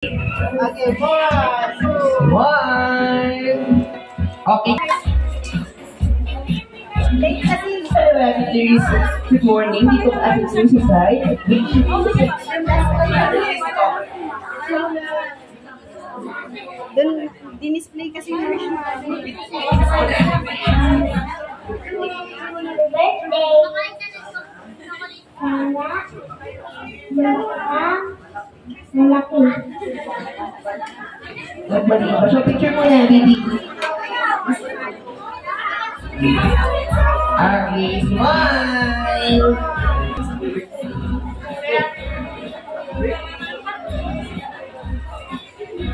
Okay, 4, 2, 1. Okay. Ladies, good morning. Dito ang ating suicide. Doon, dinisplay kasi yung version natin. Malaki. So, picture mo na, baby. Okay, smile.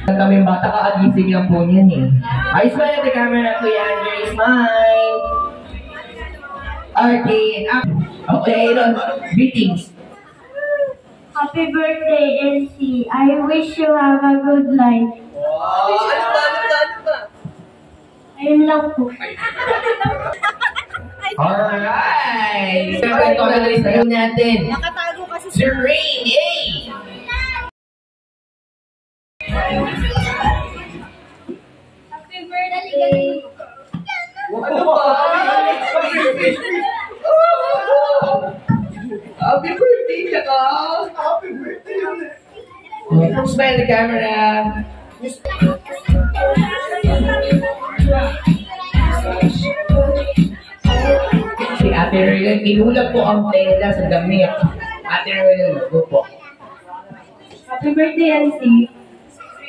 Kami bata kaagising lang po niyan eh. Ay, smile at the camera, Kuya Andre. Smile. Okay, okay, greetings. Happy birthday, Elsie. I wish you have a good life. Wow, ano ba? Ayun lang po. Alright! Sabi ko na list natin. Nakatago kasi Si Rain, yay! Happy birthday. Ano ba? Happy birthday ka ka! Happy birthday! Smile the camera. Si Ate Royal, tinulak po ang tela sa damit. Ate Royal, go po. Happy birthday, Elsie.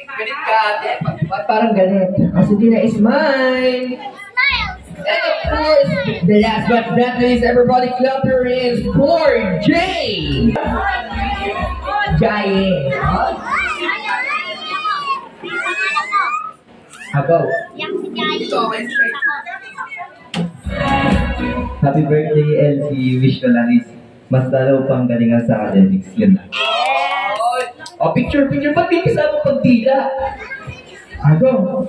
Galit ka, ate. Ba't parang galit? Kasi di na smile. And of course, the last but not least, everybody clapper is poor Jay. Jay. Ako. Happy birthday, Elsie. Wish ko lang is mas lalo pang galingan sa academics. Yun lang. Oh, picture. Ba't may kasama pag tila? Ako.